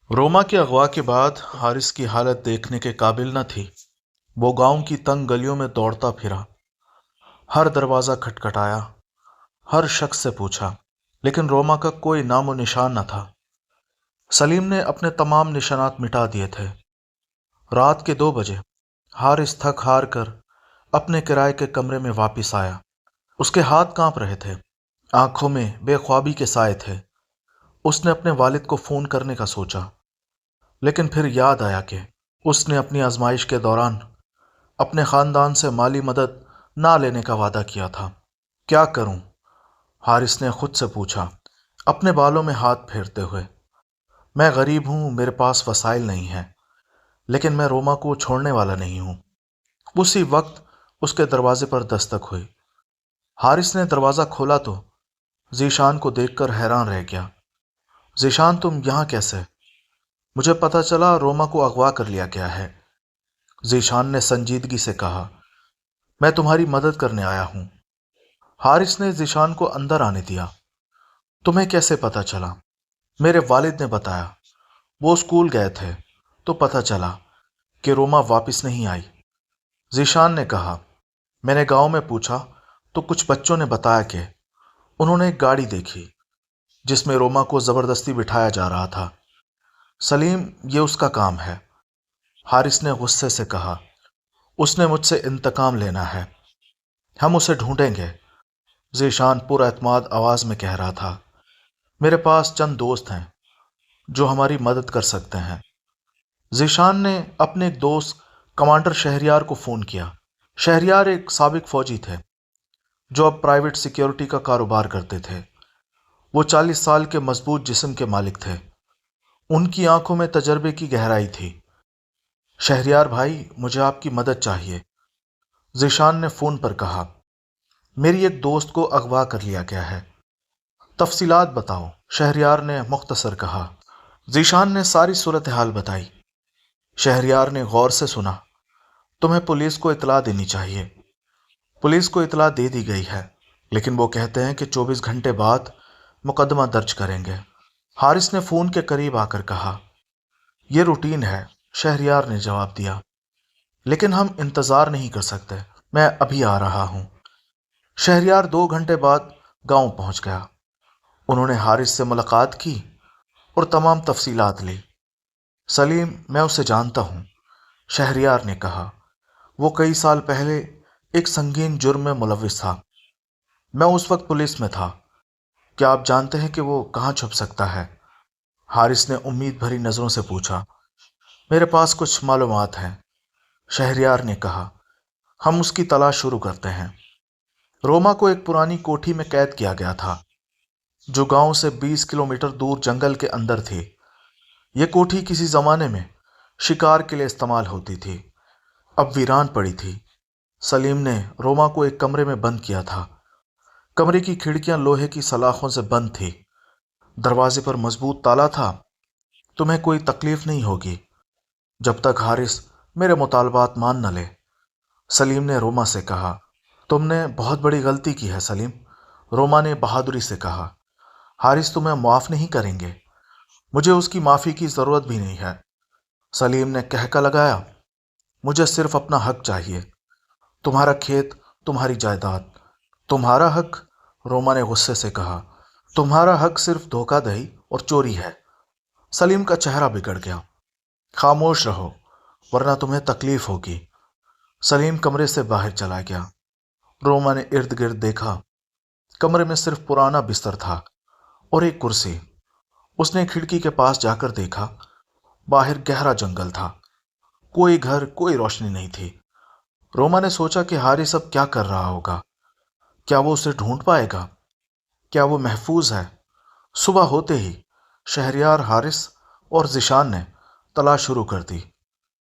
रोमा के अगवा के बाद हारिस की हालत देखने के काबिल न थी। वो गांव की तंग गलियों में दौड़ता फिरा, हर दरवाज़ा खटखटाया, हर शख्स से पूछा, लेकिन रोमा का कोई नामो निशान न था। सलीम ने अपने तमाम निशानात मिटा दिए थे। रात के 2 बजे हारिस थक हार कर अपने किराए के कमरे में वापस आया। उसके हाथ कांप रहे थे, आंखों में बेख्वाबी के साए थे। उसने अपने वालिद को फ़ोन करने का सोचा, लेकिन फिर याद आया कि उसने अपनी आजमाइश के दौरान अपने ख़ानदान से माली मदद ना लेने का वादा किया था। क्या करूं? हारिस ने खुद से पूछा, अपने बालों में हाथ फेरते हुए। मैं गरीब हूं, मेरे पास वसाइल नहीं है, लेकिन मैं रोमा को छोड़ने वाला नहीं हूं। उसी वक्त उसके दरवाजे पर दस्तक हुई। हारिस ने दरवाज़ा खोला तो जीशान को देखकर हैरान रह गया। जीशान, तुम यहाँ कैसे? मुझे पता चला रोमा को अगवा कर लिया गया है। जीशान ने संजीदगी से कहा, मैं तुम्हारी मदद करने आया हूं। हारिस ने जीशान को अंदर आने दिया। तुम्हें कैसे पता चला? मेरे वालिद ने बताया। वो स्कूल गए थे तो पता चला कि रोमा वापस नहीं आई। जीशान ने कहा, मैंने गांव में पूछा तो कुछ बच्चों ने बताया कि उन्होंने एक गाड़ी देखी जिसमें रोमा को ज़बरदस्ती बिठाया जा रहा था। सलीम, ये उसका काम है। हारिस ने गुस्से से कहा, उसने मुझसे इंतकाम लेना है। हम उसे ढूंढेंगे। जीशान पुरएतमाद आवाज़ में कह रहा था, मेरे पास चंद दोस्त हैं जो हमारी मदद कर सकते हैं। जीशान ने अपने एक दोस्त कमांडर शहरियार को फ़ोन किया। शहरियार एक साबिक फौजी थे जो अब प्राइवेट सिक्योरिटी का कारोबार करते थे। वो 40 साल के मजबूत जिस्म के मालिक थे। उनकी आंखों में तजर्बे की गहराई थी। शहरियार भाई, मुझे आपकी मदद चाहिए। जीशान ने फ़ोन पर कहा, मेरी एक दोस्त को अगवा कर लिया गया है। तफसीलात बताओ, शहरियार ने मुख्तसर कहा। जीशान ने सारी सूरत हाल बताई। शहरियार ने गौर से सुना। तुम्हें पुलिस को इतला देनी चाहिए। पुलिस को इतला दे दी गई है, लेकिन वो कहते हैं कि 24 घंटे बाद मुकदमा दर्ज करेंगे। हारिस ने फ़ोन के करीब आकर कहा, यह रूटीन है। शहरियार ने जवाब दिया, लेकिन हम इंतज़ार नहीं कर सकते। मैं अभी आ रहा हूँ। शहरियार 2 घंटे बाद गांव पहुंच गया। उन्होंने हारिस से मुलाकात की और तमाम तफसीलात ली। सलीम, मैं उसे जानता हूँ, शहरियार ने कहा। वो कई साल पहले एक संगीन जुर्म में मुलविस था। मैं उस वक्त पुलिस में था। क्या आप जानते हैं कि वो कहाँ छुप सकता है? हारिस ने उम्मीद भरी नज़रों से पूछा। मेरे पास कुछ मालूमात हैं, शहरियार ने कहा। हम उसकी तलाश शुरू करते हैं। रोमा को एक पुरानी कोठी में कैद किया गया था जो गांव से 20 किलोमीटर दूर जंगल के अंदर थी। यह कोठी किसी ज़माने में शिकार के लिए इस्तेमाल होती थी, अब वीरान पड़ी थी। सलीम ने रोमा को एक कमरे में बंद किया था। कमरे की खिड़कियां लोहे की सलाखों से बंद थी। दरवाजे पर मजबूत ताला था। तुम्हें कोई तकलीफ नहीं होगी जब तक हारिस मेरे मुतालबात मान न ले, सलीम ने रोमा से कहा। तुमने बहुत बड़ी गलती की है सलीम, रोमा ने बहादुरी से कहा। हारिस तुम्हें माफ़ नहीं करेंगे। मुझे उसकी माफ़ी की ज़रूरत भी नहीं है, सलीम ने कहका लगाया। मुझे सिर्फ अपना हक चाहिए। तुम्हारा खेत, तुम्हारी जायदाद। तुम्हारा हक, रोमा ने गुस्से से कहा। तुम्हारा हक सिर्फ धोखाधड़ी और चोरी है। सलीम का चेहरा बिगड़ गया। खामोश रहो वरना तुम्हें तकलीफ होगी। सलीम कमरे से बाहर चला गया। रोमा ने इर्द गिर्द देखा। कमरे में सिर्फ पुराना बिस्तर था और एक कुर्सी। उसने खिड़की के पास जाकर देखा। बाहर गहरा जंगल था। कोई घर, कोई रोशनी नहीं थी। रोमा ने सोचा कि हारिस अब क्या कर रहा होगा। क्या वो उसे ढूंढ पाएगा? क्या वो महफूज है? सुबह होते ही शहरियार, हारिस और जिशान ने तलाश शुरू कर दी।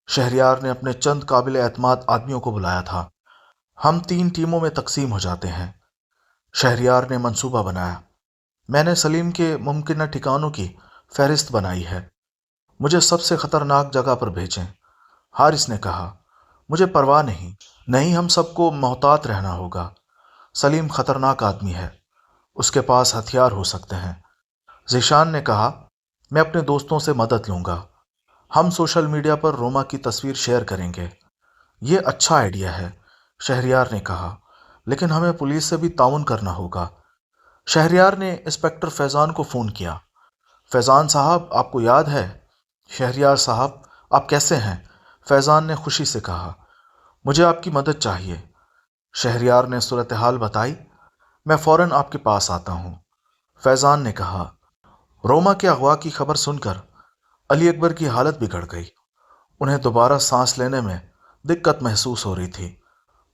शहरियार ने अपने चंद काबिल एतमाद आदमियों को बुलाया था। हम 3 टीमों में तकसीम हो जाते हैं, शहरियार ने मंसूबा बनाया। मैंने सलीम के मुमकिन ठिकानों की फहरिस्त बनाई है। मुझे सबसे ख़तरनाक जगह पर भेजें, हारिस ने कहा। मुझे परवाह नहीं, नहीं, हम सबको मोहतात रहना होगा। सलीम ख़तरनाक आदमी है, उसके पास हथियार हो सकते हैं। ज़ीशान ने कहा, मैं अपने दोस्तों से मदद लूंगा। हम सोशल मीडिया पर रोमा की तस्वीर शेयर करेंगे। ये अच्छा आइडिया है, शहरियार ने कहा, लेकिन हमें पुलिस से भी ताउन करना होगा। शहरियार ने इंस्पेक्टर फैजान को फ़ोन किया। फैजान साहब, आपको याद है? शहरियार साहब, आप कैसे हैं? फैजान ने खुशी से कहा। मुझे आपकी मदद चाहिए। शहरियार ने सूरत हाल बताई। मैं फौरन आपके पास आता हूँ, फैजान ने कहा। रोमा के अगवा की खबर सुनकर अली अकबर की हालत बिगड़ गई। उन्हें दोबारा सांस लेने में दिक्कत महसूस हो रही थी।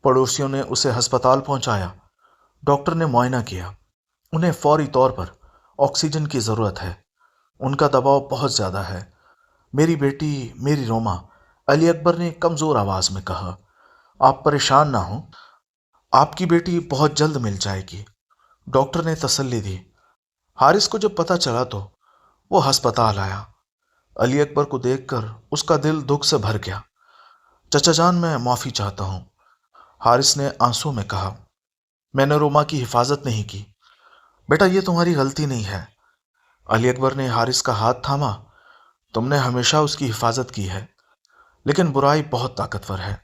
पड़ोसियों ने उसे अस्पताल पहुंचाया। डॉक्टर ने मुआयना किया। उन्हें फौरी तौर पर ऑक्सीजन की ज़रूरत है। उनका दबाव बहुत ज़्यादा है। मेरी बेटी, मेरी रोमा, अली अकबर ने कमज़ोर आवाज़ में कहा। आप परेशान ना हो, आपकी बेटी बहुत जल्द मिल जाएगी, डॉक्टर ने तसल्ली दी। हारिस को जब पता चला तो वो अस्पताल आया। अली अकबर को देखकर उसका दिल दुख से भर गया। चचा जान, मैं माफ़ी चाहता हूँ, हारिस ने आंसू में कहा। मैंने रोमा की हिफाजत नहीं की। बेटा, ये तुम्हारी गलती नहीं है। अली अकबर ने हारिस का हाथ थामा। तुमने हमेशा उसकी हिफाजत की है, लेकिन बुराई बहुत ताकतवर है।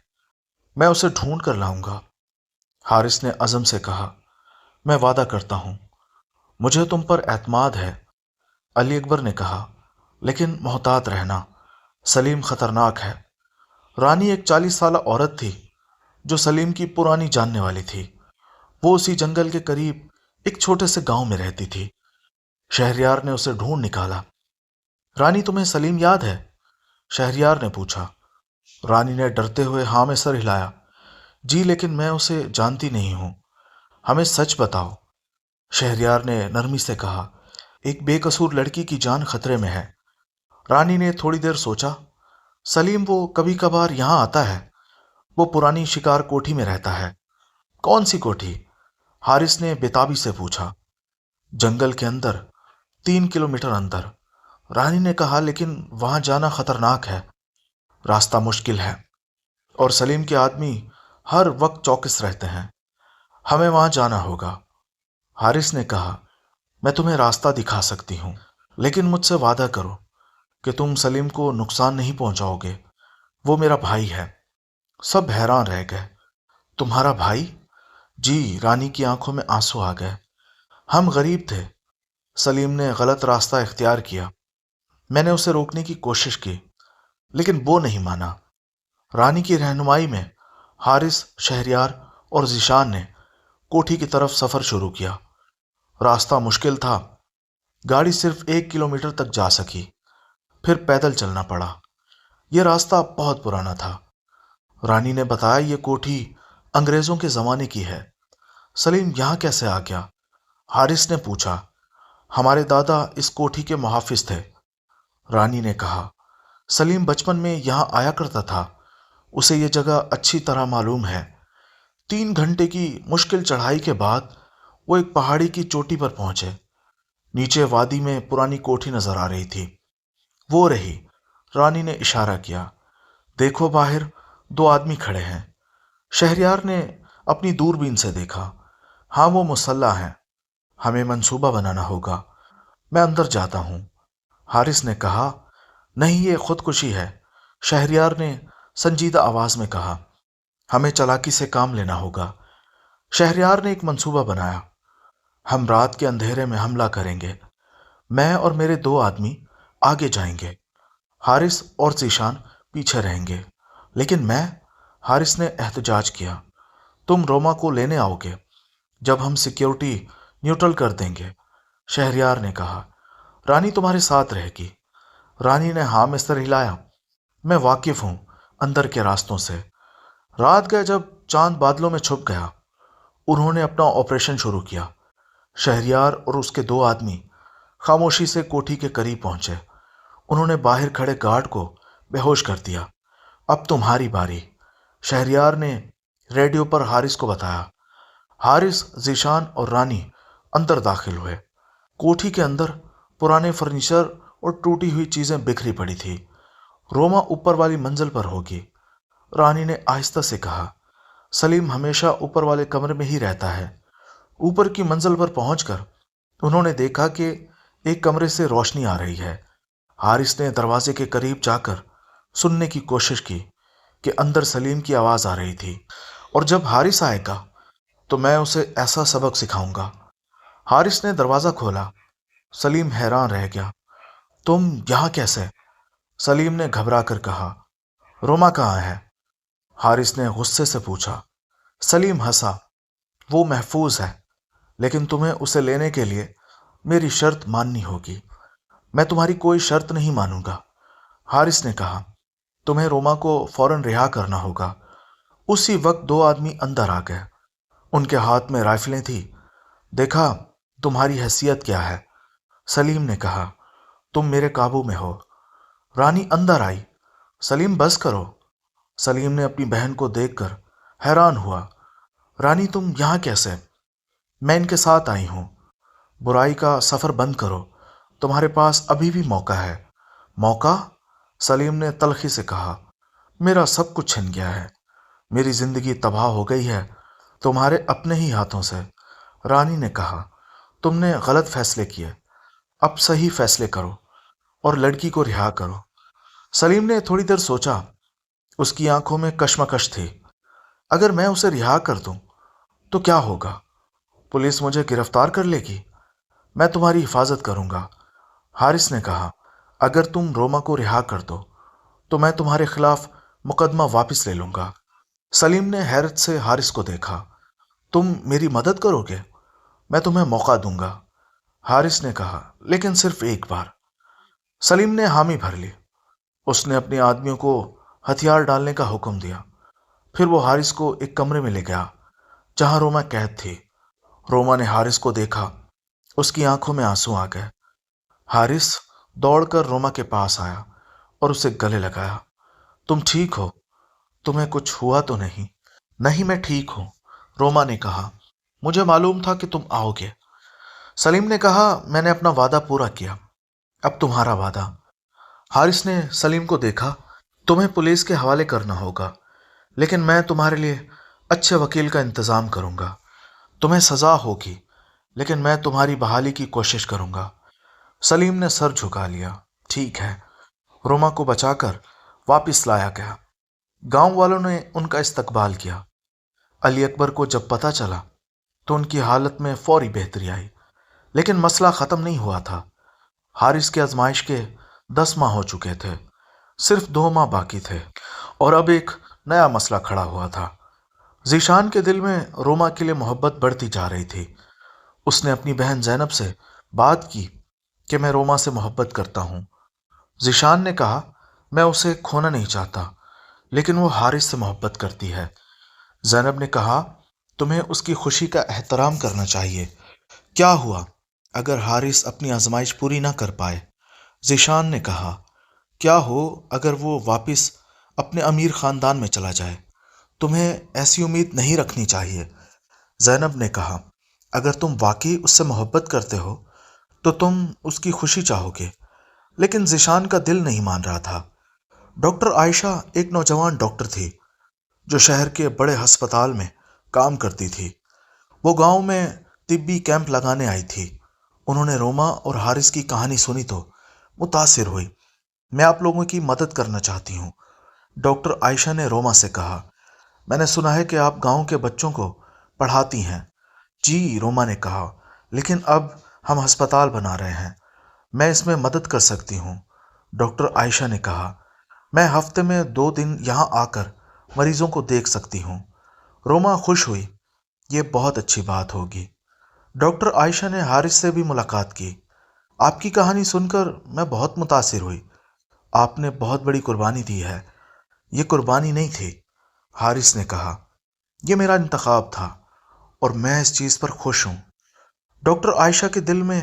मैं उसे ढूंढ कर लाऊंगा, हारिस ने अज़म से कहा। मैं वादा करता हूँ। मुझे तुम पर एतमाद है, अली अकबर ने कहा, लेकिन मोहतात रहना। सलीम खतरनाक है। रानी एक 40 साल औरत थी जो सलीम की पुरानी जानने वाली थी। वो उसी जंगल के करीब एक छोटे से गांव में रहती थी। शहरयार ने उसे ढूंढ निकाला। रानी, तुम्हें सलीम याद है? शहरयार ने पूछा। रानी ने डरते हुए हाँ में सर हिलाया। जी, लेकिन मैं उसे जानती नहीं हूं। हमें सच बताओ, शहरयार ने नरमी से कहा। एक बेकसूर लड़की की जान खतरे में है। रानी ने थोड़ी देर सोचा। सलीम, वो कभी कभार यहाँ आता है। वो पुरानी शिकार कोठी में रहता है। कौन सी कोठी? हारिस ने बेताबी से पूछा। जंगल के अंदर, 3 किलोमीटर अंदर, रानी ने कहा, लेकिन वहां जाना खतरनाक है। रास्ता मुश्किल है और सलीम के आदमी हर वक्त चौकस रहते हैं। हमें वहां जाना होगा, हारिस ने कहा। मैं तुम्हें रास्ता दिखा सकती हूँ, लेकिन मुझसे वादा करो कि तुम सलीम को नुकसान नहीं पहुंचाओगे। वो मेरा भाई है। सब हैरान रह गए। तुम्हारा भाई? जी, रानी की आंखों में आंसू आ गए। हम गरीब थे। सलीम ने गलत रास्ता इख्तियार किया। मैंने उसे रोकने की कोशिश की, लेकिन वो नहीं माना। रानी की रहनुमाई में हारिस, शहरयार और जीशान ने कोठी की तरफ सफर शुरू किया। रास्ता मुश्किल था। गाड़ी सिर्फ 1 किलोमीटर तक जा सकी, फिर पैदल चलना पड़ा। यह रास्ता बहुत पुराना था। रानी ने बताया, ये कोठी अंग्रेजों के जमाने की है। सलीम यहाँ कैसे आ गया? हारिस ने पूछा। हमारे दादा इस कोठी के मुहाफिज थे, रानी ने कहा। सलीम बचपन में यहाँ आया करता था। उसे ये जगह अच्छी तरह मालूम है। 3 घंटे की मुश्किल चढ़ाई के बाद वो एक पहाड़ी की चोटी पर पहुंचे। नीचे वादी में पुरानी कोठी नजर आ रही थी। वो रही, रानी ने इशारा किया। देखो, बाहर 2 आदमी खड़े हैं। शहरयार ने अपनी दूरबीन से देखा। हाँ, वो मुसल्ला हैं। हमें मंसूबा बनाना होगा। मैं अंदर जाता हूँ, हारिस ने कहा। नहीं, ये खुदकुशी है, शहरयार ने संजीदा आवाज में कहा। हमें चालाकी से काम लेना होगा। शहरयार ने एक मंसूबा बनाया। हम रात के अंधेरे में हमला करेंगे। मैं और मेरे 2 आदमी आगे जाएंगे, हारिस और जीशान पीछे रहेंगे। लेकिन मैं, हारिस ने एहतजाज किया, तुम रोमा को लेने आओगे जब हम सिक्योरिटी न्यूट्रल कर देंगे, शहरयार ने कहा। रानी तुम्हारे साथ रहेगी। रानी ने हाँ में सर हिलाया। मैं वाकिफ हूं अंदर के रास्तों से। रात गए जब चांद बादलों में छुप गया, उन्होंने अपना ऑपरेशन शुरू किया। शहरयार और उसके 2 आदमी खामोशी से कोठी के करीब पहुंचे। उन्होंने बाहर खड़े गार्ड को बेहोश कर दिया। अब तुम्हारी बारी, शहरयार ने रेडियो पर हारिस को बताया। हारिस, जीशान और रानी अंदर दाखिल हुए। कोठी के अंदर पुराने फर्नीचर और टूटी हुई चीजें बिखरी पड़ी थी। रोमा ऊपर वाली मंजिल पर होगी, रानी ने आहिस्ता से कहा। सलीम हमेशा ऊपर वाले कमरे में ही रहता है। ऊपर की मंजिल पर पहुंचकर उन्होंने देखा कि एक कमरे से रोशनी आ रही है। حارث نے دروازے کے قریب جا کر سننے کی کوشش کی کہ اندر سلیم کی آواز آ رہی تھی، اور جب حارث آئے گا تو میں اسے ایسا سبق سکھاؤں گا۔ حارث نے دروازہ کھولا۔ سلیم حیران رہ گیا۔ تم یہاں کیسے؟ سلیم نے گھبرا کر کہا۔ روما کہاں ہے؟ حارث نے غصے سے پوچھا۔ سلیم ہنسا۔ وہ محفوظ ہے، لیکن تمہیں اسے لینے کے لیے میری شرط ماننی ہوگی۔ میں تمہاری کوئی شرط نہیں مانوں گا، حارث نے کہا۔ تمہیں روما کو فوراً رہا کرنا ہوگا۔ اسی وقت دو آدمی اندر آ گئے۔ ان کے ہاتھ میں رائفلیں تھیں۔ دیکھا تمہاری حیثیت کیا ہے؟ سلیم نے کہا۔ تم میرے قابو میں ہو۔ رانی اندر آئی۔ سلیم بس کرو۔ سلیم نے اپنی بہن کو دیکھ کر حیران ہوا۔ رانی تم یہاں کیسے؟ میں ان کے ساتھ آئی ہوں۔ برائی کا سفر بند کرو، تمہارے پاس ابھی بھی موقع ہے۔ موقع؟ سلیم نے تلخی سے کہا۔ میرا سب کچھ چھن گیا ہے، میری زندگی تباہ ہو گئی ہے تمہارے اپنے ہی ہاتھوں سے۔ رانی نے کہا۔ تم نے غلط فیصلے کیے، اب صحیح فیصلے کرو اور لڑکی کو رہا کرو۔ سلیم نے تھوڑی دیر سوچا۔ اس کی آنکھوں میں کشمکش تھی۔ اگر میں اسے رہا کر دوں تو کیا ہوگا؟ پولیس مجھے گرفتار کر لے گی۔ میں تمہاری حفاظت کروں گا، حارث نے کہا۔ اگر تم روما کو رہا کر دو تو میں تمہارے خلاف مقدمہ واپس لے لوں گا۔ سلیم نے حیرت سے حارث کو دیکھا۔ تم میری مدد کرو گے؟ میں تمہیں موقع دوں گا، حارث نے کہا، لیکن صرف ایک بار۔ سلیم نے حامی بھر لی۔ اس نے اپنے آدمیوں کو ہتھیار ڈالنے کا حکم دیا۔ پھر وہ حارث کو ایک کمرے میں لے گیا جہاں روما قید تھی۔ روما نے حارث کو دیکھا۔ اس کی آنکھوں میں آنسو آ گئے۔ حارث دوڑ کر روما کے پاس آیا اور اسے گلے لگایا۔ تم ٹھیک ہو؟ تمہیں کچھ ہوا تو نہیں؟ نہیں، میں ٹھیک ہوں، روما نے کہا۔ مجھے معلوم تھا کہ تم آؤ گے۔ سلیم نے کہا، میں نے اپنا وعدہ پورا کیا، اب تمہارا وعدہ۔ حارث نے سلیم کو دیکھا۔ تمہیں پولیس کے حوالے کرنا ہوگا، لیکن میں تمہارے لیے اچھے وکیل کا انتظام کروں گا۔ تمہیں سزا ہوگی، لیکن میں تمہاری بحالی کی کوشش کروں گا۔ سلیم نے سر جھکا لیا۔ ٹھیک ہے۔ روما کو بچا کر واپس لایا گیا۔ گاؤں والوں نے ان کا استقبال کیا۔ علی اکبر کو جب پتہ چلا تو ان کی حالت میں فوری بہتری آئی، لیکن مسئلہ ختم نہیں ہوا تھا۔ حارث کے آزمائش کے 10 ماہ ہو چکے تھے، صرف 2 ماہ باقی تھے، اور اب ایک نیا مسئلہ کھڑا ہوا تھا۔ ذیشان کے دل میں روما کے لیے محبت بڑھتی جا رہی تھی۔ اس نے اپنی بہن زینب سے بات کی کہ میں روما سے محبت کرتا ہوں۔ ذیشان نے کہا، میں اسے کھونا نہیں چاہتا، لیکن وہ حارث سے محبت کرتی ہے۔ زینب نے کہا، تمہیں اس کی خوشی کا احترام کرنا چاہیے۔ کیا ہوا اگر حارث اپنی آزمائش پوری نہ کر پائے؟ ذیشان نے کہا، کیا ہو اگر وہ واپس اپنے امیر خاندان میں چلا جائے؟ تمہیں ایسی امید نہیں رکھنی چاہیے۔ زینب نے کہا، اگر تم واقعی اس سے محبت کرتے ہو تو تم اس کی خوشی چاہو گے، لیکن ذیشان کا دل نہیں مان رہا تھا۔ ڈاکٹر عائشہ ایک نوجوان ڈاکٹر تھی جو شہر کے بڑے ہسپتال میں کام کرتی تھی۔ وہ گاؤں میں طبی کیمپ لگانے آئی تھی۔ انہوں نے روما اور حارث کی کہانی سنی تو متاثر ہوئی۔ میں آپ لوگوں کی مدد کرنا چاہتی ہوں، ڈاکٹر عائشہ نے روما سے کہا۔ میں نے سنا ہے کہ آپ گاؤں کے بچوں کو پڑھاتی ہیں۔ جی، روما نے کہا، لیکن اب ہم ہسپتال بنا رہے ہیں، میں اس میں مدد کر سکتی ہوں، ڈاکٹر عائشہ نے کہا۔ میں ہفتے میں 2 دن یہاں آ کر مریضوں کو دیکھ سکتی ہوں۔ روما خوش ہوئی۔ یہ بہت اچھی بات ہوگی۔ ڈاکٹر عائشہ نے حارث سے بھی ملاقات کی۔ آپ کی کہانی سن کر میں بہت متاثر ہوئی۔ آپ نے بہت بڑی قربانی دی ہے۔ یہ قربانی نہیں تھی، حارث نے کہا، یہ میرا انتخاب تھا اور میں اس چیز پر خوش ہوں۔ ڈاکٹر عائشہ کے دل میں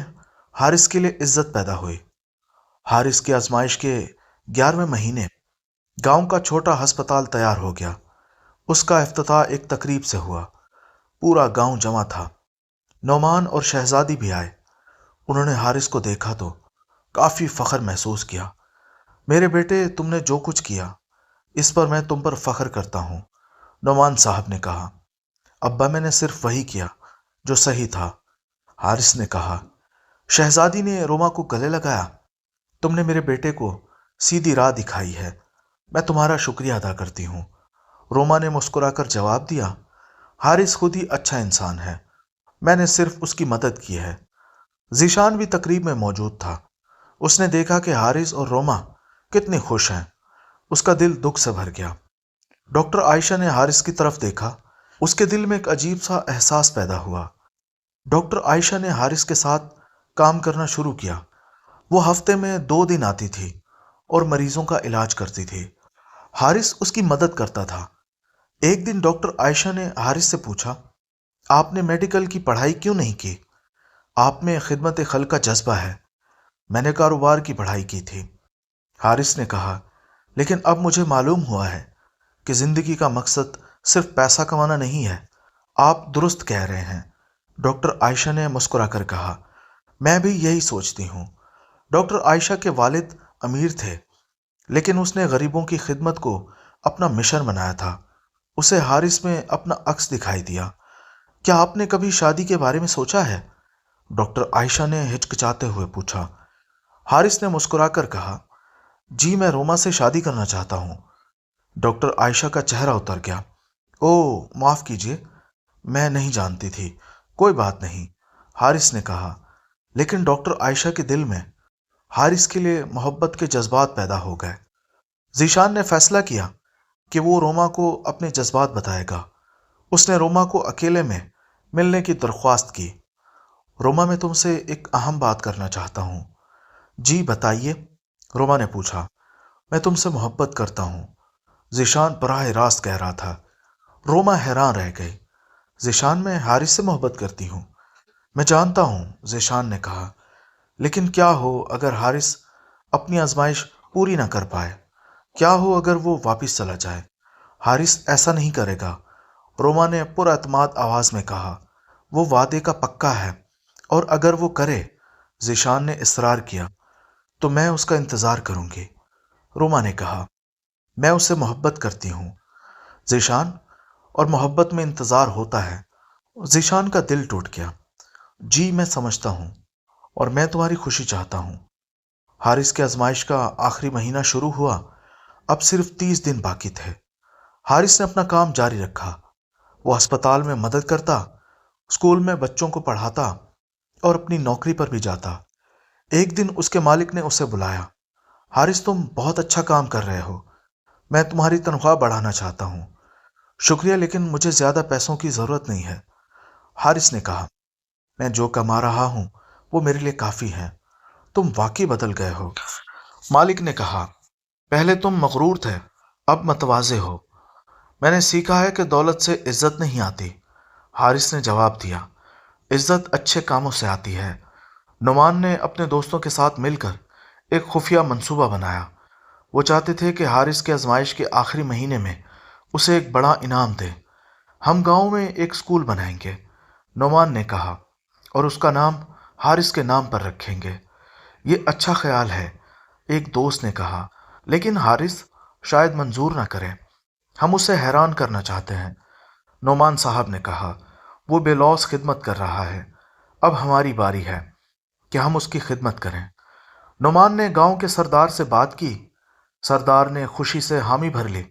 حارث کے لیے عزت پیدا ہوئی۔ حارث کی آزمائش کے 11ویں مہینے گاؤں کا چھوٹا ہسپتال تیار ہو گیا۔ اس کا افتتاح ایک تقریب سے ہوا۔ پورا گاؤں جمع تھا۔ نعمان اور شہزادی بھی آئے۔ انہوں نے حارث کو دیکھا تو کافی فخر محسوس کیا۔ میرے بیٹے، تم نے جو کچھ کیا اس پر میں تم پر فخر کرتا ہوں، نعمان صاحب نے کہا۔ ابا، میں نے صرف وہی کیا جو صحیح تھا، حارث نے کہا۔ شہزادی نے روما کو گلے لگایا۔ तुमने मेरे बेटे को सीधी राह दिखाई है। मैं तुम्हारा शुक्रिया अदा करती हूँ। रोमा ने मुस्कुराकर जवाब दिया, हारिस खुद ही अच्छा इंसान है। मैंने सिर्फ उसकी मदद की है। जीशान भी तकरीब में मौजूद था। उसने देखा कि हारिस और रोमा कितने खुश हैं। उसका दिल दुख से भर गया। डॉक्टर आयशा ने हारिस की तरफ देखा। उसके दिल में एक अजीब सा एहसास पैदा हुआ। डॉक्टर आयशा ने हारिस के साथ काम करना शुरू किया। वो हफ्ते में 2 दिन आती थी और मरीजों का इलाज करती थी। हारिस उसकी मदद करता था। एक दिन डॉक्टर आयशा ने हारिस से पूछा, आपने मेडिकल की पढ़ाई क्यों नहीं की? आप में खिदमत खल का जज्बा है। मैंने कारोबार की पढ़ाई की थी। हारिस ने कहा, लेकिन अब मुझे मालूम हुआ है कि जिंदगी का मकसद सिर्फ पैसा कमाना नहीं है। आप दुरुस्त कह रहे हैं। डॉक्टर आयशा ने मुस्कुराकर कहा, मैं भी यही सोचती हूँ। डॉक्टर आयशा के वालिद अमीर थे, लेकिन उसने गरीबों की खिदमत को अपना मिशन बनाया था। उसे हारिस में अपना अक्स दिखाई दिया। क्या आपने कभी शादी के बारे में सोचा है? डॉक्टर आयशा ने हिचकिचाते हुए पूछा। हारिस ने मुस्कुराकर कहा, जी मैं रोमा से शादी करना चाहता हूँ। डॉक्टर आयशा का चेहरा उतर गया। ओह माफ कीजिए, मैं नहीं जानती थी। कोई बात नहीं, हारिस ने कहा। लेकिन डॉक्टर आयशा के दिल में हारिस के लिए मोहब्बत के जज्बात पैदा हो गए। जीशान ने फैसला किया कि वो रोमा को अपने जज्बात बताएगा। उसने रोमा को अकेले में मिलने की दरख्वास्त की। रोमा, मैं तुमसे एक अहम बात करना चाहता हूँ। जी बताइए, रोमा ने पूछा। मैं तुमसे मोहब्बत करता हूँ, जीशान बराह रास्त कह रहा था। रोमा हैरान रह गई। जीशान, मैं हारिस से मोहब्बत करती हूँ। मैं जानता हूँ, जीशान ने कहा, लेकिन क्या हो अगर हारिस अपनी आजमाइश पूरी ना कर पाए? क्या हो अगर वो वापस चला जाए? हारिस ऐसा नहीं करेगा, रोमा ने पुरअतमाद आवाज में कहा। वो वादे का पक्का है, और अगर वो करे, जीशान ने इसरार किया, तो मैं उसका इंतजार करूंगी। रोमा ने कहा, मैं उससे मोहब्बत करती हूँ जीशान, और मोहब्बत में इंतजार होता है। जीशान का दिल टूट गया। जी मैं समझता हूँ, और मैं तुम्हारी खुशी चाहता हूँ। हारिस के आजमाइश का आखिरी महीना शुरू हुआ। अब सिर्फ 30 दिन बाकी थे। हारिस ने अपना काम जारी रखा। वो अस्पताल में मदद करता, स्कूल में बच्चों को पढ़ाता और अपनी नौकरी पर भी जाता। एक दिन उसके मालिक ने उसे बुलाया। हारिस, तुम बहुत अच्छा काम कर रहे हो। मैं तुम्हारी तनख्वाह बढ़ाना चाहता हूँ। शुक्रिया, लेकिन मुझे ज्यादा पैसों की जरूरत नहीं है। हारिस ने कहा, मैं जो कमा रहा हूँ वो मेरे लिए काफी है। तुम वाकई बदल गए हो। मालिक ने कहा, पहले तुम मगरूर थे, अब मतवाजे हो। मैंने सीखा है कि दौलत से इज्जत नहीं आती। हारिस ने जवाब दिया, इज्जत अच्छे कामों से आती है। नुमान ने अपने दोस्तों के साथ मिलकर एक खुफिया मंसूबा बनाया। वो चाहते थे कि हारिस के आजमाइश के आखिरी महीने में उसे एक बड़ा इनाम दे। हम गांव में एक स्कूल बनाएंगे, नुमान ने कहा, और उसका नाम हारिस के नाम पर रखेंगे। ये अच्छा ख्याल है, एक दोस्त ने कहा, लेकिन हारिस शायद मंजूर ना करे। हम उसे हैरान करना चाहते हैं, नोमान साहब ने कहा। वो बेलौस खिदमत कर रहा है। अब हमारी बारी है कि हम उसकी खिदमत करें। नोमान ने गांव के सरदार से बात की। सरदार ने खुशी से हामी भर ली।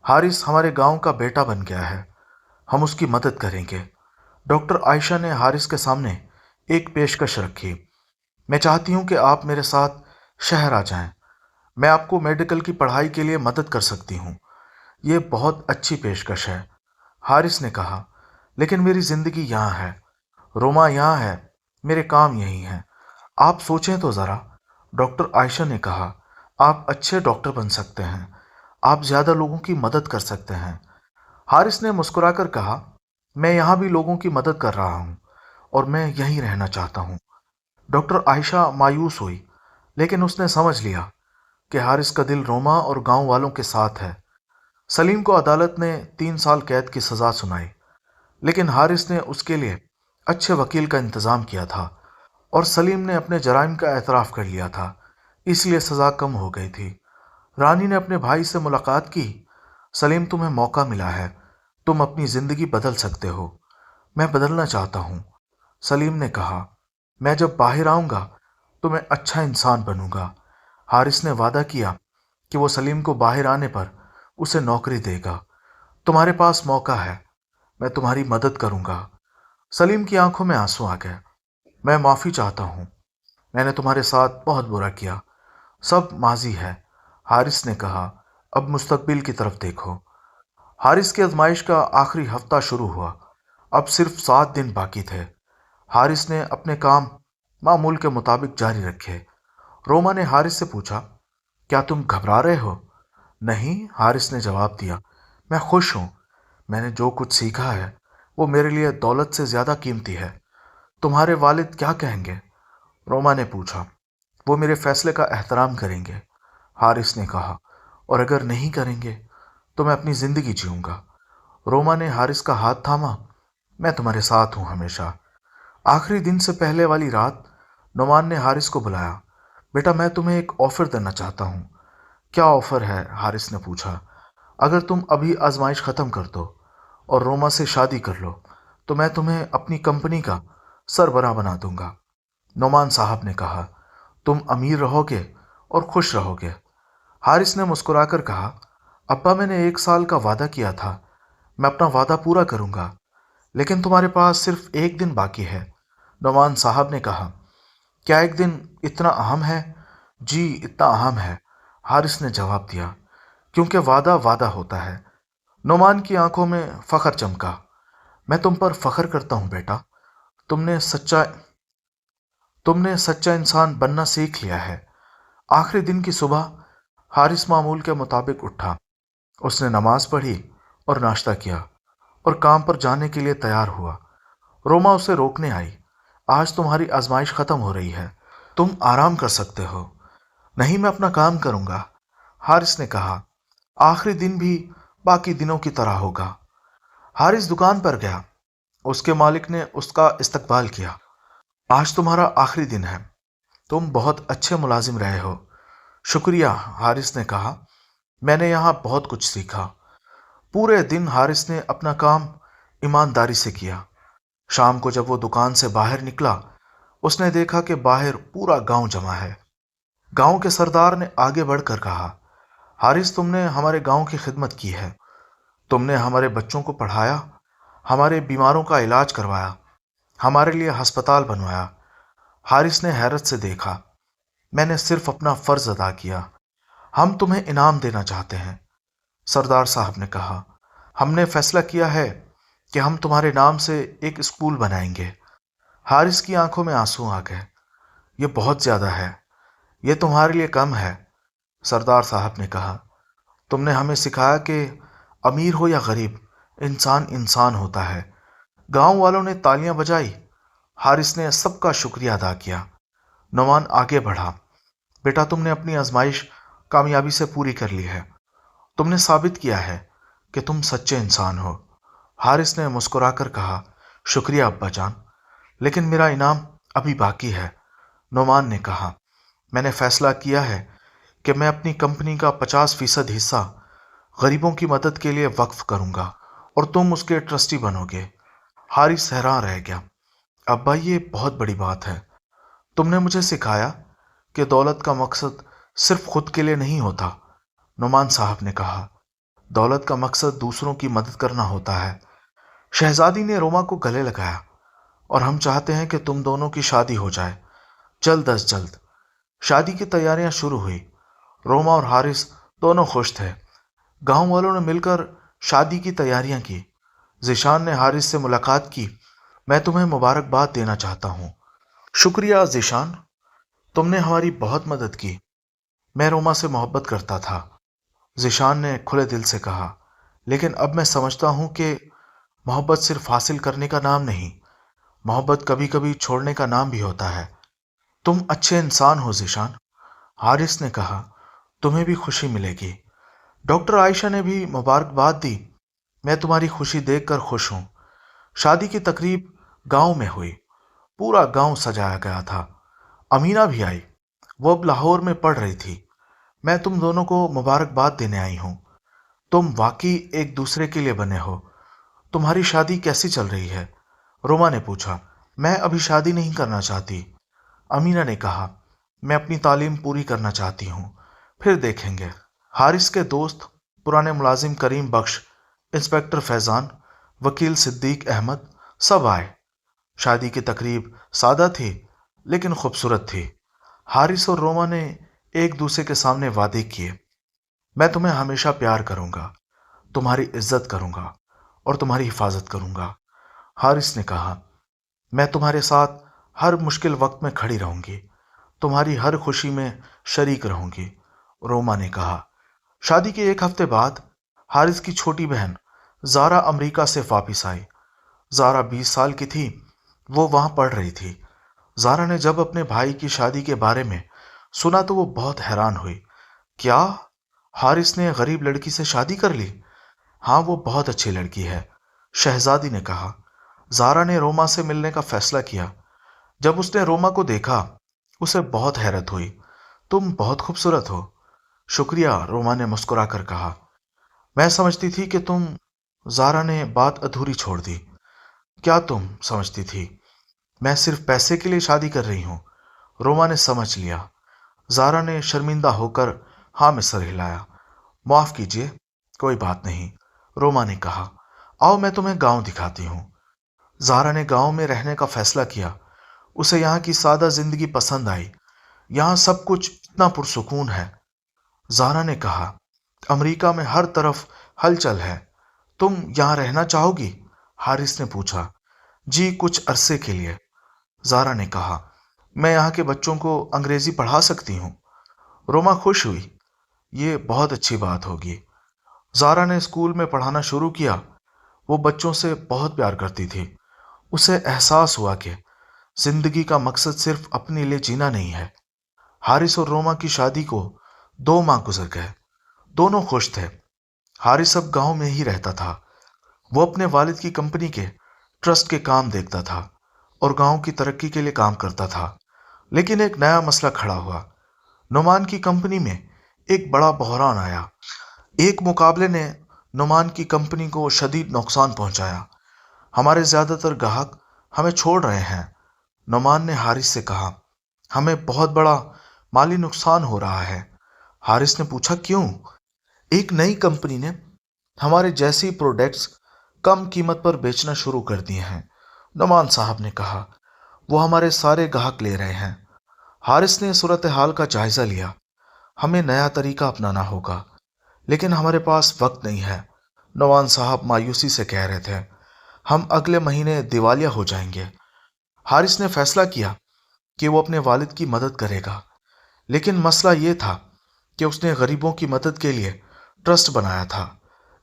हारिस हमारे गांव का बेटा बन गया है, हम उसकी मदद करेंगे। डॉक्टर आयशा ने हारिस के सामने एक पेशकश रखी। मैं चाहती हूं कि आप मेरे साथ शहर आ जाएं। मैं आपको मेडिकल की पढ़ाई के लिए मदद कर सकती हूँ। ये बहुत अच्छी पेशकश है, हारिस ने कहा, लेकिन मेरी जिंदगी यहाँ है, रोमा यहाँ है, मेरे काम यही हैं। आप सोचें तो ज़रा। डॉक्टर आयशा ने कहा, आप अच्छे डॉक्टर बन सकते हैं, आप ज़्यादा लोगों की मदद कर सकते हैं। हारिस ने मुस्कुराकर कहा, मैं यहाँ भी लोगों की मदद कर रहा हूँ, और मैं यहीं रहना चाहता हूँ। डॉक्टर आयशा मायूस हुई, लेकिन उसने समझ लिया कि हारिस का दिल रोमा और गांव वालों के साथ है। सलीम को अदालत ने 3 साल कैद की सज़ा सुनाई, लेकिन हारिस ने उसके लिए अच्छे वकील का इंतज़ाम किया था, और सलीम ने अपने जराइम का एतराफ़ कर लिया था, इसलिए सज़ा कम हो गई थी। रानी ने अपने भाई से मुलाकात की। सलीम, तुम्हें मौका मिला है, तुम अपनी ज़िंदगी बदल सकते हो। मैं बदलना चाहता हूँ, सलीम ने कहा। मैं जब बाहर आऊँगा तो मैं अच्छा इंसान बनूंगा। हारिस ने वादा किया कि वो सलीम को बाहर आने पर उसे नौकरी देगा। तुम्हारे पास मौका है, मैं तुम्हारी मदद करूंगा। सलीम की आंखों में आंसू आ गए। मैं माफी चाहता हूँ, मैंने तुम्हारे साथ बहुत बुरा किया। सब माजी है, हारिस ने कहा। अब मुस्तकबिल की तरफ देखो। हारिस की आजमाइश का आखिरी हफ्ता शुरू हुआ। अब सिर्फ 7 दिन बाकी थे। हारिस ने अपने काम मामूल के मुताबिक जारी रखे। रोमा ने हारिस से पूछा, क्या तुम घबरा रहे हो? नहीं, हारिस ने जवाब दिया, मैं खुश हूं। मैंने जो कुछ सीखा है वो मेरे लिए दौलत से ज्यादा कीमती है। तुम्हारे वालिद क्या कहेंगे? रोमा ने पूछा। वो मेरे फैसले का एहतराम करेंगे, हारिस ने कहा। और अगर नहीं करेंगे तो मैं अपनी जिंदगी जीऊंगा। रोमा ने हारिस का हाथ थामा। मैं तुम्हारे साथ हूं हमेशा। आखिरी दिन से पहले वाली रात नुमान ने हारिस को बुलाया। बेटा, मैं तुम्हें एक ऑफर देना चाहता हूँ। क्या ऑफर है? हारिस ने पूछा। अगर तुम अभी आजमाइश खत्म कर दो और रोमा से शादी कर लो तो मैं तुम्हें अपनी कंपनी का सरबराह बना दूंगा। नुमान साहब ने कहा, तुम अमीर रहोगे और खुश रहोगे। हारिस ने मुस्कुराकर कहा, अब्बा, मैंने 1 साल का वादा किया था, मैं अपना वादा पूरा करूंगा। लेकिन तुम्हारे पास सिर्फ 1 दिन बाकी है। नुमान साहब ने कहा, क्या 1 दिन इतना अहम है? जी, इतना अहम है, हारिस ने जवाब दिया, क्योंकि वादा वादा होता है। नुमान की आंखों में फखर चमका। मैं तुम पर फखर करता हूं बेटा। तुमने सच्चा तुमने सच्चा इंसान बनना सीख लिया है। आखिरी दिन की सुबह हारिस मामूल के मुताबिक उठा। उसने नमाज पढ़ी और नाश्ता किया और काम पर जाने के लिए तैयार हुआ। रोमा उसे रोकने आई। आज तुम्हारी आजमाइश खत्म हो रही है, तुम आराम कर सकते हो। नहीं, मैं अपना काम करूंगा, हारिस ने कहा। आखिरी दिन भी बाकी दिनों की तरह होगा। हारिस दुकान पर गया। उसके मालिक ने उसका इस्तकबाल किया। आज तुम्हारा आखिरी दिन है, तुम बहुत अच्छे मुलाजिम रहे हो। शुक्रिया, हारिस ने कहा। मैंने यहाँ बहुत कुछ सीखा। पूरे दिन हारिस ने अपना काम ईमानदारी से किया। शाम को जब वो दुकान से बाहर निकला, उसने देखा कि बाहर पूरा गांव जमा है। गांव के सरदार ने आगे बढ़कर कहा, हारिस, तुमने हमारे गांव की खिदमत की है। तुमने हमारे बच्चों को पढ़ाया, हमारे बीमारों का इलाज करवाया, हमारे लिए अस्पताल बनवाया। हारिस ने हैरत से देखा। मैंने सिर्फ अपना फर्ज अदा किया। हम तुम्हें इनाम देना चाहते हैं, सरदार साहब ने कहा। हमने फैसला किया है कि हम तुम्हारे नाम से एक स्कूल बनाएंगे। हारिस की आंखों में आंसू आ गए। ये बहुत ज्यादा है, ये तुम्हारे लिए कम है, सरदार साहब ने कहा। तुमने हमें सिखाया कि अमीर हो या गरीब, इंसान इंसान होता है। गांव वालों ने तालियां बजाई। हारिस ने सबका शुक्रिया अदा किया। नुमान आगे बढ़ा। बेटा, तुमने अपनी आजमाइश कामयाबी से पूरी कर ली है। तुमने साबित किया है कि तुम सच्चे इंसान हो। हारिस ने मुस्कुराकर कहा, शुक्रिया अब्बा जान, लेकिन मेरा इनाम अभी बाकी है। नुमान ने कहा, मैंने फैसला किया है कि मैं अपनी कंपनी का 50% हिस्सा गरीबों की मदद के लिए वक्फ करूंगा और तुम उसके ट्रस्टी बनोगे। हारिस हैरान रह गया। अब्बा, ये बहुत बड़ी बात है। तुमने मुझे सिखाया कि दौलत का मकसद सिर्फ खुद के लिए नहीं होता, नुमान साहब ने कहा। दौलत का मकसद दूसरों की मदद करना होता है। शहजादी ने रोमा को गले लगाया। और हम चाहते हैं कि तुम दोनों की शादी हो जाए, जल्द अज जल्द। शादी की तैयारियां शुरू हुई। रोमा और हारिस दोनों खुश थे। गांव वालों ने मिलकर शादी की तैयारियां की। जिशान ने हारिस से मुलाकात की। मैं तुम्हें मुबारकबाद देना चाहता हूँ। शुक्रिया जिशान, तुमने हमारी बहुत मदद की। मैं रोमा से मोहब्बत करता था, जिशान ने खुले दिल से कहा। लेकिन अब मैं समझता हूं कि मोहब्बत सिर्फ हासिल करने का नाम नहीं, मोहब्बत कभी कभी छोड़ने का नाम भी होता है। तुम अच्छे इंसान हो जिशान, हारिस ने कहा। तुम्हें भी खुशी मिलेगी। डॉक्टर आयशा ने भी मुबारकबाद दी। मैं तुम्हारी खुशी देखकर खुश हूं। शादी की तकरीब गांव में हुई। पूरा गांव सजाया गया था। अमीना भी आई। वो अब लाहौर में पढ़ रही थी। मैं तुम दोनों को मुबारकबाद देने आई हूं। तुम वाकई एक दूसरे के लिए बने हो। तुम्हारी शादी कैसी चल रही है? रोमा ने पूछा। मैं अभी शादी नहीं करना चाहती, अमीना ने कहा। मैं अपनी तालीम पूरी करना चाहती हूँ, फिर देखेंगे। हारिस के दोस्त पुराने मुलाजिम करीम बख्श, इंस्पेक्टर फैज़ान, वकील सिद्दीक अहमद सब आए। शादी की तकरीब सादा थी लेकिन खूबसूरत थी। हारिस और रोमा ने एक दूसरे के सामने वादे किए, मैं तुम्हें हमेशा प्यार करूंगा, तुम्हारी इज्जत करूंगा और तुम्हारी हिफाजत करूंगा। हारिस ने कहा, मैं तुम्हारे साथ हर मुश्किल वक्त में खड़ी रहूंगी, तुम्हारी हर खुशी में शरीक रहूंगी। रोमा ने कहा। शादी के एक हफ्ते बाद हारिस की छोटी बहन जारा अमेरिका से वापस आई। जारा 20 साल की थी, वो वहां पढ़ रही थी। जारा ने जब अपने भाई की शादी के बारे में सुना तो वो बहुत हैरान हुई। क्या हारिस ने गरीब लड़की से शादी कर ली? हाँ, वो बहुत अच्छी लड़की है, शहजादी ने कहा। जारा ने रोमा से मिलने का फैसला किया। जब उसने रोमा को देखा उसे बहुत हैरत हुई। तुम बहुत खूबसूरत हो। शुक्रिया, रोमा ने मुस्कुराकर कहा। मैं समझती थी कि तुम। जारा ने बात अधूरी छोड़ दी। क्या तुम समझती थी? मैं सिर्फ पैसे के लिए शादी कर रही हूँ। रोमा ने समझ लिया। जारा ने शर्मिंदा होकर हाँ में सर हिलाया। माफ कीजिए, कोई बात नहीं, रोमा ने कहा। आओ मैं तुम्हें गांव दिखाती हूँ। जारा ने गांव में रहने का फैसला किया। उसे यहाँ की सादा जिंदगी पसंद आई। यहाँ सब कुछ इतना पुरसुकून है। जारा ने कहा, अमेरिका में हर तरफ हलचल है, तुम यहाँ रहना चाहोगी? हारिस ने पूछा। जी, कुछ अरसे के लिए, जारा ने कहा। मैं यहाँ के बच्चों को अंग्रेजी पढ़ा सकती हूँ। रोमा खुश हुई। ये बहुत अच्छी बात होगी। जारा ने स्कूल में पढ़ाना शुरू किया। वो बच्चों से बहुत प्यार करती थी। उसे एहसास हुआ कि जिंदगी का मकसद सिर्फ अपने लिए जीना नहीं है। हारिस और रोमा की शादी को 2 माह गुजर गए। दोनों खुश थे। हारिस अब गांव में ही रहता था। वो अपने वालिद की कंपनी के ट्रस्ट के काम देखता था और गांव की तरक्की के लिए काम करता था। लेकिन एक नया मसला खड़ा हुआ। नुमान की कंपनी में एक बड़ा बहरान आया। एक मुकाबले ने नुमान की कंपनी को शदीद नुकसान पहुंचाया। हमारे ज्यादातर ग्राहक हमें छोड़ रहे हैं, नुमान ने हारिस से कहा। हमें बहुत बड़ा माली नुकसान हो रहा है। हारिस ने पूछा, क्यों? एक नई कंपनी ने हमारे जैसी प्रोडक्ट्स कम कीमत पर बेचना शुरू कर दिए हैं, नुमान साहब ने कहा। वो हमारे सारे ग्राहक ले रहे हैं। हारिस ने सूरत हाल का जायजा लिया। हमें नया तरीका अपनाना होगा, लेकिन हमारे पास वक्त नहीं है, नुमान साहब मायूसी से कह रहे थे। हम अगले महीने दिवालिया हो जाएंगे। हारिस ने फैसला किया कि वो अपने वालिद की मदद करेगा, लेकिन मसला ये था कि उसने गरीबों की मदद के लिए ट्रस्ट बनाया था।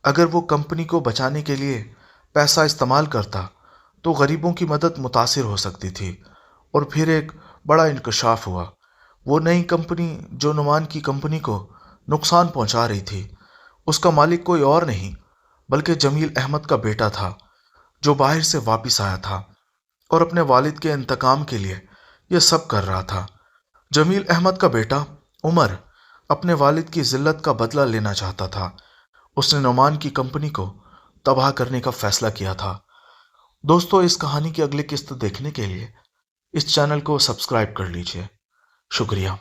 अगर वो कंपनी को बचाने के लिए पैसा इस्तेमाल करता तो गरीबों की मदद मुतासिर हो सकती थी। और फिर एक बड़ा इंकशाफ हुआ। वो नई कंपनी जो नुमान की कंपनी को नुकसान पहुंचा रही थी, उसका मालिक कोई और नहीं बल्कि जमील अहमद का बेटा था, जो बाहर से वापस आया था और अपने वालिद के इंतकाम के लिए यह सब कर रहा था। जमील अहमद का बेटा उमर अपने वालिद की जिल्लत का बदला लेना चाहता था। उसने नुमान की कंपनी को तबाह करने का फैसला किया था। दोस्तों, इस कहानी की अगली किस्त देखने के लिए इस चैनल को सब्सक्राइब कर लीजिए। शुक्रिया।